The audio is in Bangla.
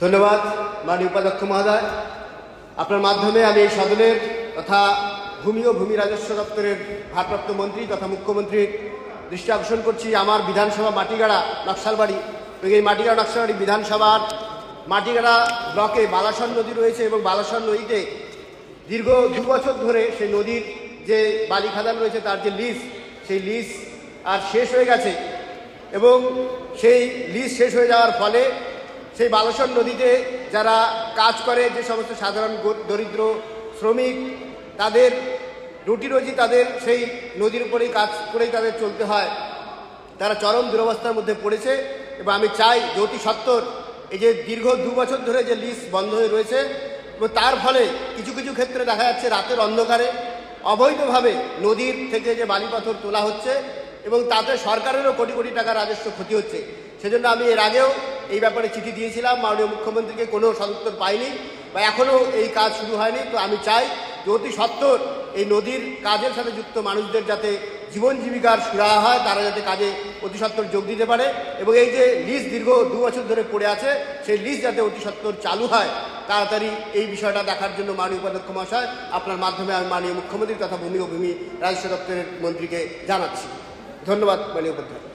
ধন্যবাদ মাননীয় উপাধ্যক্ষ মহোদয়। আপনার মাধ্যমে আমি এই সদনের তথা ভূমি ও ভূমি রাজস্ব দপ্তরের ভারপ্রাপ্ত মন্ত্রী তথা মুখ্যমন্ত্রীর দৃষ্টি আকর্ষণ করছি। আমার বিধানসভা মাটিগাড়া নকশালবাড়ি, এই মাটিগাড়া নকশালবাড়ি বিধানসভার মাটিগাড়া ব্লকে বালাসন নদী রয়েছে এবং বালাসন নদীতে দীর্ঘ 2 বছর ধরে সেই নদীর যে বালি খাদান রয়েছে তার যে লিজ, সেই লিজ আর শেষ হয়ে গেছে এবং সেই লিজ শেষ হয়ে যাওয়ার ফলে সেই বালাসন নদীতে যারা কাজ করে, যে সমস্ত সাধারণ দরিদ্র শ্রমিক, তাদের রুটি রুজি তাদের সেই নদীর উপরেই কাজ করেই তাদের চলতে হয়। তারা চরম দুরবস্থার মধ্যে পড়েছে এবং আমি চাই যে অতি সত্বর এই যে দীর্ঘ 2 বছর ধরে যে লিজ বন্ধ হয়ে রয়েছে এবং তার ফলে কিছু কিছু ক্ষেত্রে দেখা যাচ্ছে রাতের অন্ধকারে অবৈধভাবে নদীর থেকে যে বালি পাথর তোলা হচ্ছে এবং তাতে সরকারেরও কোটি কোটি টাকা রাজস্ব ক্ষতি হচ্ছে। সেজন্য আমি এর আগেও এই ব্যাপারে চিঠি দিয়েছিলাম মাননীয় মুখ্যমন্ত্রীকে, কোনো সদুত্তর পাইনি বা এখনও এই কাজ শুরু হয়নি। তো আমি চাই যে অতি সত্বর এই নদীর কাজের সাথে যুক্ত মানুষদের যাতে জীবন জীবিকার সুরাহা হয়, তারা যাতে কাজে অতি সত্বর যোগ দিতে পারে এবং এই যে লিজ দীর্ঘ 2 বছর ধরে পড়ে আছে সেই লিজ যাতে অতি সত্বর চালু হয়, তাড়াতাড়ি এই বিষয়টা দেখার জন্য মাননীয় উপাধ্যক্ষ মহাশয় আপনার মাধ্যমে আমি মাননীয় মুখ্যমন্ত্রী তথা ভূমি ও ভূমি রাজস্ব দপ্তরের মন্ত্রীকে জানাচ্ছি। ধন্যবাদ মাননীয় উপাধ্যক্ষ।